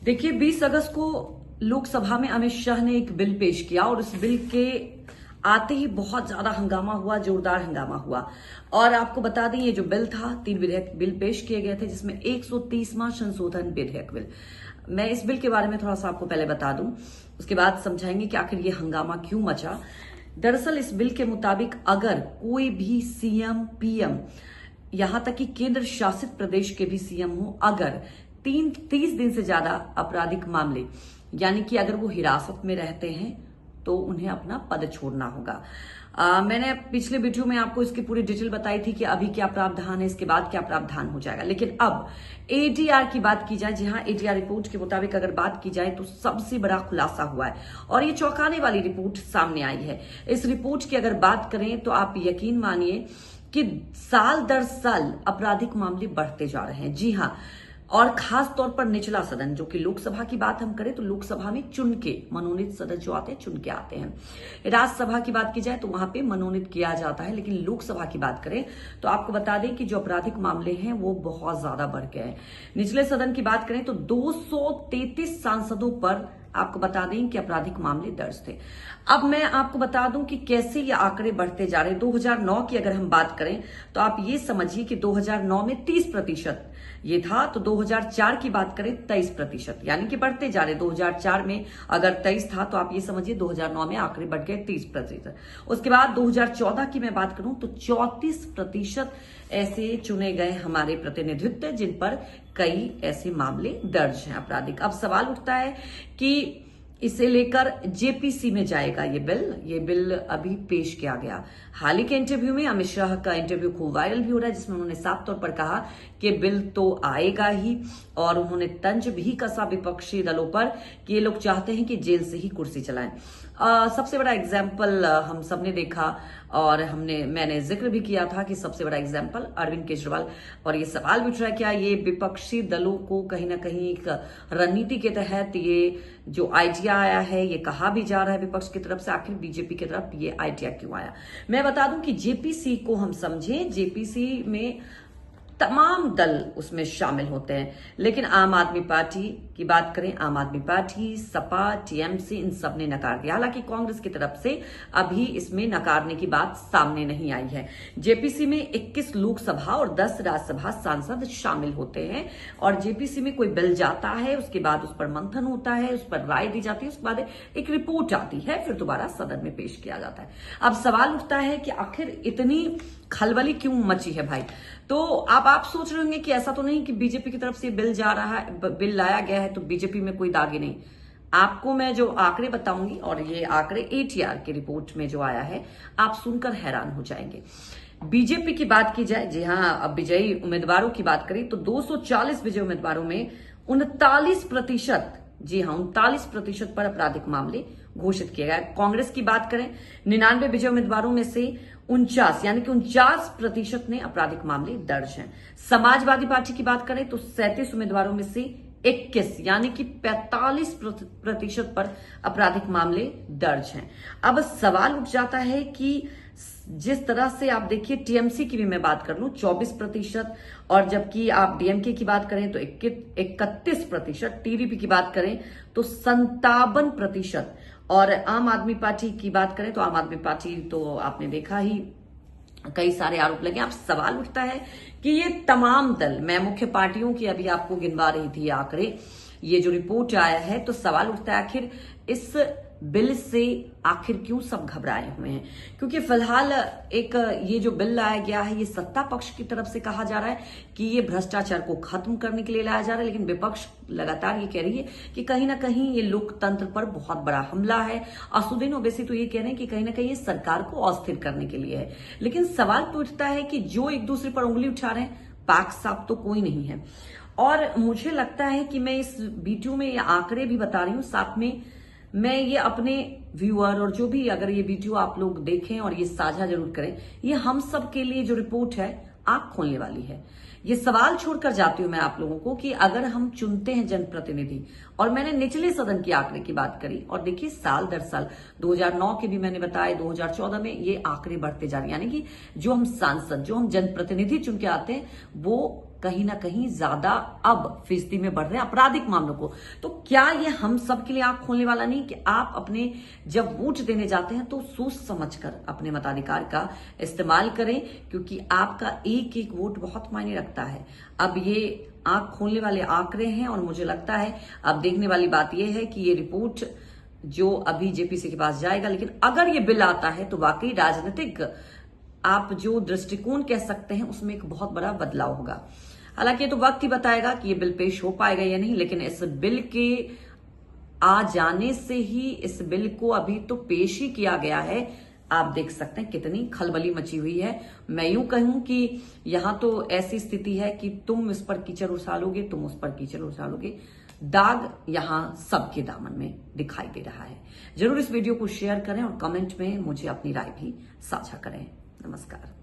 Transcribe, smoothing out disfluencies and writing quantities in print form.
देखिए 20 अगस्त को लोकसभा में अमित शाह ने एक बिल पेश किया और उस बिल के आते ही बहुत ज्यादा हंगामा हुआ, जोरदार हंगामा हुआ। और आपको बता दें ये जो बिल था, 3 विधेयक बिल पेश किए गए थे, जिसमें 130वां संशोधन विधेयक बिल। मैं इस बिल के बारे में थोड़ा सा आपको पहले बता दूं, उसके बाद समझाएंगे कि आखिर ये हंगामा क्यों मचा। दरअसल इस बिल के मुताबिक अगर कोई भी सीएम, पीएम, यहां तक कि केंद्र शासित प्रदेश के भी सीएम हो, अगर 30 दिन से ज्यादा आपराधिक मामले, यानी कि अगर वो हिरासत में रहते हैं तो उन्हें अपना पद छोड़ना होगा। मैंने पिछले वीडियो में आपको इसकी पूरी डिटेल बताई थी कि अभी क्या प्रावधान है, इसके बाद क्या प्रावधान हो जाएगा। लेकिन अब एडीआर की बात की जाए, जी हाँ, एडीआर रिपोर्ट के मुताबिक अगर बात की जाए तो सबसे बड़ा खुलासा हुआ है और ये चौंकाने वाली रिपोर्ट सामने आई है। इस रिपोर्ट की अगर बात करें तो आप यकीन मानिए कि साल दर साल आपराधिक मामले बढ़ते जा रहे हैं। जी हाँ, और खास तौर पर निचला सदन, जो कि लोकसभा की बात हम करें तो लोकसभा में चुन के मनोनीत सदस्य जो आते हैं, चुन के आते हैं। राज्यसभा की बात की जाए तो वहां पे मनोनीत किया जाता है, लेकिन लोकसभा की बात करें तो आपको बता दें कि जो आपराधिक मामले हैं वो बहुत ज्यादा बढ़ गए हैं। निचले सदन की बात करें तो 233 सांसदों पर आपको बता दें कि आपराधिक मामले दर्ज थे। अब मैं आपको बता दूं कि कैसे ये आंकड़े बढ़ते जा रहे हैं। 2009 की अगर हम बात करें तो आप ये समझिए कि 2009 में 30% ये था, तो 2004 की बात करें 23%, यानी कि बढ़ते जा रहे। 2004 में अगर 23 था तो आप ये समझिए 2009 में आंकड़े बढ़ गए 30%। उसके बाद 2014 की मैं बात करूं तो 34% ऐसे चुने गए हमारे प्रतिनिधित्व जिन पर कई ऐसे मामले दर्ज हैं आपराधिक। अब सवाल उठता है कि इसे लेकर जेपीसी में जाएगा ये बिल अभी पेश किया गया। हाल ही के इंटरव्यू में अमित शाह का इंटरव्यू खूब वायरल भी हो रहा है, जिसमें उन्होंने साफ तौर पर कहा कि बिल तो आएगा ही, और उन्होंने तंज भी कसा विपक्षी दलों पर कि ये लोग चाहते हैं कि जेल से ही कुर्सी चलाएं। सबसे बड़ा एग्जाम्पल हम सबने देखा और मैंने जिक्र भी किया था कि सबसे बड़ा एग्जाम्पल अरविंद केजरीवाल। और ये सवाल भी उठ रहा है क्या ये विपक्षी दलों को कहीं ना कहीं एक रणनीति के तहत ये जो आइडिया आया है, ये कहा भी जा रहा है विपक्ष की तरफ से, आखिर बीजेपी की तरफ ये आइडिया क्यों आया। मैं बता दूं कि जेपीसी को हम समझें, जेपीसी में तमाम दल उसमें शामिल होते हैं, लेकिन आम आदमी पार्टी की बात करें, आम आदमी पार्टी, सपा, टीएमसी, इन सब ने नकार दिया। हालांकि कांग्रेस की तरफ से अभी इसमें नकारने की बात सामने नहीं आई है। जेपीसी में 21 लोकसभा और 10 राज्यसभा सांसद शामिल होते हैं और जेपीसी में कोई बिल जाता है, उसके बाद उस पर मंथन होता है, उस पर राय दी जाती है, उसके बाद एक रिपोर्ट आती है, फिर दोबारा सदन में पेश किया जाता है। अब सवाल उठता है कि आखिर इतनी खलबली क्यों मची है भाई। तो अब आप सोच रहे होंगे कि ऐसा तो नहीं कि बीजेपी की तरफ से बिल जा रहा है, बिल लाया गया है तो बीजेपी में कोई दागी नहीं। आपको मैं जो आंकड़े बताऊंगी, और ये आंकड़े एटीआर की रिपोर्ट में जो आया है, आप सुनकर हैरान हो जाएंगे। बीजेपी की बात की जाए, जी हाँ, अब विजयी उम्मीदवारों की बात करें तो 240 विजयी उम्मीदवारों में 39%, जी हाँ, 39% पर आपराधिक मामले घोषित किए गए। कांग्रेस की बात करें, 99 विजय उम्मीदवारों में से 49, यानी कि 49% ने आपराधिक मामले दर्ज हैं। समाजवादी पार्टी की बात करें तो 37 उम्मीदवारों में से 21, यानी कि 45% पर आपराधिक मामले दर्ज हैं। अब सवाल उठ जाता है कि जिस तरह से आप देखिए, टीएमसी की भी मैं बात कर लूं 24%, और जबकि आप डीएमके की बात करें तो 31%, टीडीपी की बात करें तो 57%, और आम आदमी पार्टी की बात करें तो आम आदमी पार्टी तो आपने देखा ही, कई सारे आरोप लगे। अब सवाल उठता है कि ये तमाम दल, मैं मुख्य पार्टियों की अभी आपको गिनवा रही थी आंकड़े, ये जो रिपोर्ट आया है, तो सवाल उठता है आखिर इस बिल से आखिर क्यों सब घबराए हुए हैं। क्योंकि फिलहाल एक ये जो बिल लाया गया है, ये सत्ता पक्ष की तरफ से कहा जा रहा है कि ये भ्रष्टाचार को खत्म करने के लिए लाया जा रहा है, लेकिन विपक्ष लगातार ये कह रही है कि कहीं ना कहीं ये लोकतंत्र पर बहुत बड़ा हमला है। असुद्दीन ओवैसी तो ये कह रहे हैं कि कहीं ना कहीं ये सरकार को अस्थिर करने के लिए है। लेकिन सवाल तो उठता है कि जो एक दूसरे पर उंगली उठा रहे हैं, पाक साफ तो कोई नहीं है। और मुझे लगता है कि मैं इस वीडियो में ये आंकड़े भी बता रही हूं, साथ में मैं ये अपने व्यूअर और जो भी अगर ये वीडियो आप लोग देखें और ये साझा जरूर करें, ये हम सब के लिए जो रिपोर्ट है आंख खोलने वाली है। ये सवाल छोड़कर जाती हूं मैं आप लोगों को कि अगर हम चुनते हैं जनप्रतिनिधि, और मैंने निचले सदन के आंकड़े की बात करी, और देखिए साल दर साल 2009 के भी मैंने बताया, 2014 में ये आंकड़े बढ़ते जा रहे हैं, यानी कि जो हम सांसद, जो हम जनप्रतिनिधि चुन के आते हैं, वो कहीं ना कहीं ज्यादा अब फीसदी में बढ़ रहे हैं आपराधिक मामलों को। तो क्या ये हम सब के लिए आंख खोलने वाला नहीं कि आप अपने जब वोट देने जाते हैं तो सोच समझकर अपने मताधिकार का इस्तेमाल करें, क्योंकि आपका एक एक वोट बहुत मायने रखता है। अब ये आंख खोलने वाले आंकड़े हैं और मुझे लगता है अब देखने वाली बात यह है कि ये रिपोर्ट जो अभी जेपीसी के पास जाएगा, लेकिन अगर ये बिल आता है तो वाकई राजनीतिक आप जो दृष्टिकोण कह सकते हैं उसमें एक बहुत बड़ा बदलाव होगा। हालांकि ये तो वक्त ही बताएगा कि ये बिल पेश हो पाएगा या नहीं, लेकिन इस बिल के आ जाने से ही इस बिल को अभी तो पेश ही किया गया है, आप देख सकते हैं कितनी खलबली मची हुई है। मैं यूं कहूं कि यहां तो ऐसी स्थिति है कि तुम इस पर कीचड़ उछालोगे, तुम उस पर कीचड़ उछालोगे, दाग यहां सबके दामन में दिखाई दे रहा है। जरूर इस वीडियो को शेयर करें और कमेंट में मुझे अपनी राय भी साझा करें। नमस्कार।